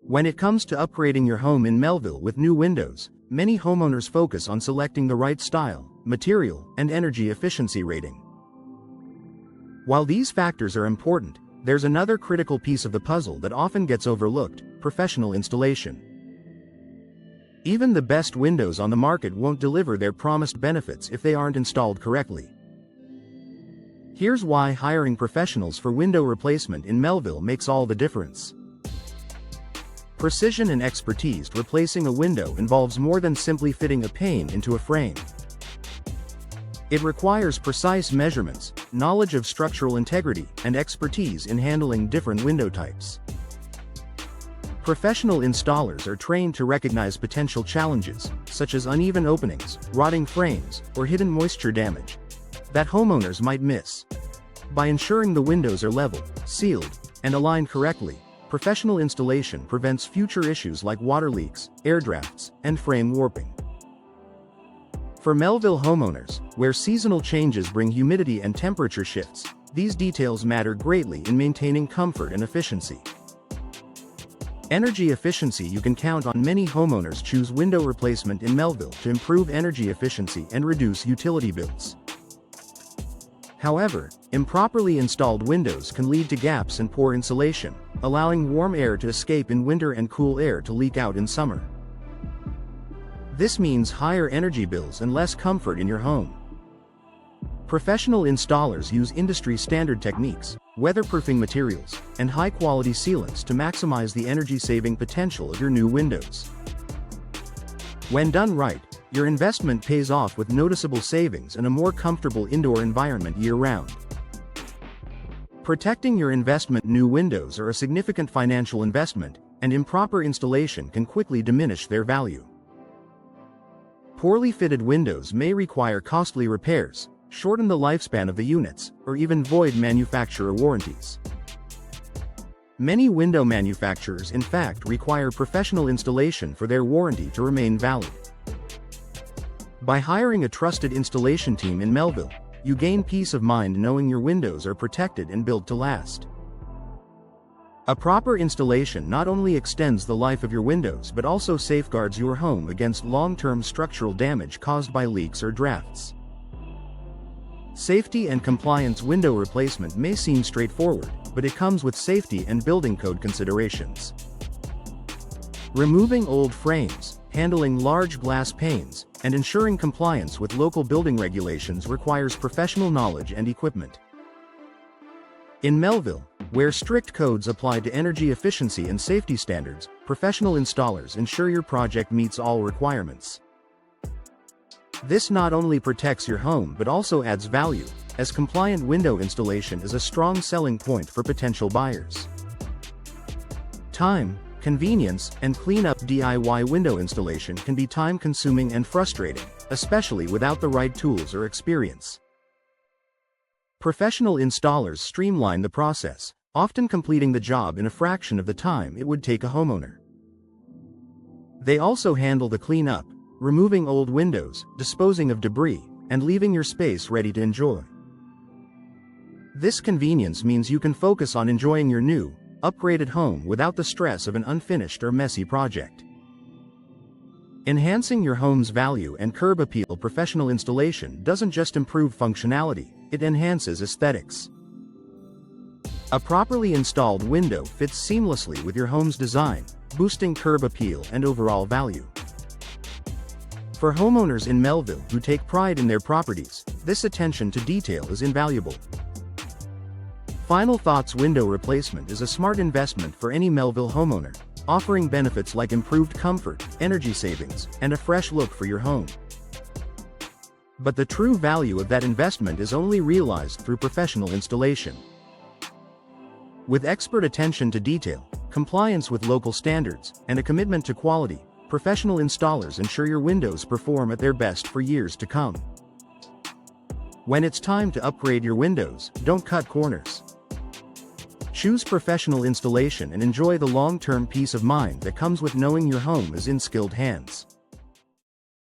When it comes to upgrading your home in Melville with new windows, many homeowners focus on selecting the right style, material, and energy efficiency rating. While these factors are important, there's another critical piece of the puzzle that often gets overlooked: professional installation. Even the best windows on the market won't deliver their promised benefits if they aren't installed correctly. Here's why hiring professionals for window replacement in Melville makes all the difference. Precision and expertise. Replacing a window involves more than simply fitting a pane into a frame. It requires precise measurements, knowledge of structural integrity, and expertise in handling different window types. Professional installers are trained to recognize potential challenges, such as uneven openings, rotting frames, or hidden moisture damage, that homeowners might miss. By ensuring the windows are level, sealed, and aligned correctly, professional installation prevents future issues like water leaks, air drafts, and frame warping. For Melville homeowners, where seasonal changes bring humidity and temperature shifts, these details matter greatly in maintaining comfort and efficiency. Energy efficiency. You can count on many homeowners choose window replacement in Melville to improve energy efficiency and reduce utility bills. However, improperly installed windows can lead to gaps and poor insulation, allowing warm air to escape in winter and cool air to leak out in summer. This means higher energy bills and less comfort in your home. Professional installers use industry-standard techniques, weatherproofing materials, and high-quality sealants to maximize the energy-saving potential of your new windows. When done right, your investment pays off with noticeable savings and a more comfortable indoor environment year-round. Protecting your investment. New windows are a significant financial investment, and improper installation can quickly diminish their value. Poorly fitted windows may require costly repairs, shorten the lifespan of the units, or even void manufacturer warranties. Many window manufacturers in fact require professional installation for their warranty to remain valid. By hiring a trusted installation team in Melville, you gain peace of mind knowing your windows are protected and built to last. A proper installation not only extends the life of your windows but also safeguards your home against long-term structural damage caused by leaks or drafts. Safety and compliance. Window replacement may seem straightforward, but it comes with safety and building code considerations. Removing old frames, handling large glass panes, and ensuring compliance with local building regulations requires professional knowledge and equipment. In Melville, where strict codes apply to energy efficiency and safety standards, professional installers ensure your project meets all requirements. This not only protects your home but also adds value, as compliant window installation is a strong selling point for potential buyers. Time, convenience, and cleanup. DIY window installation can be time-consuming and frustrating, especially without the right tools or experience. Professional installers streamline the process, often completing the job in a fraction of the time it would take a homeowner. They also handle the cleanup, removing old windows, disposing of debris, and leaving your space ready to enjoy. This convenience means you can focus on enjoying your new, upgraded home without the stress of an unfinished or messy project. Enhancing your home's value and curb appeal. Professional installation doesn't just improve functionality, it enhances aesthetics. A properly installed window fits seamlessly with your home's design, boosting curb appeal and overall value. For homeowners in Melville who take pride in their properties, this attention to detail is invaluable. Final thoughts. Window replacement is a smart investment for any Melville homeowner, offering benefits like improved comfort, energy savings, and a fresh look for your home. But the true value of that investment is only realized through professional installation. With expert attention to detail, compliance with local standards, and a commitment to quality, professional installers ensure your windows perform at their best for years to come. When it's time to upgrade your windows, don't cut corners. Choose professional installation and enjoy the long-term peace of mind that comes with knowing your home is in skilled hands.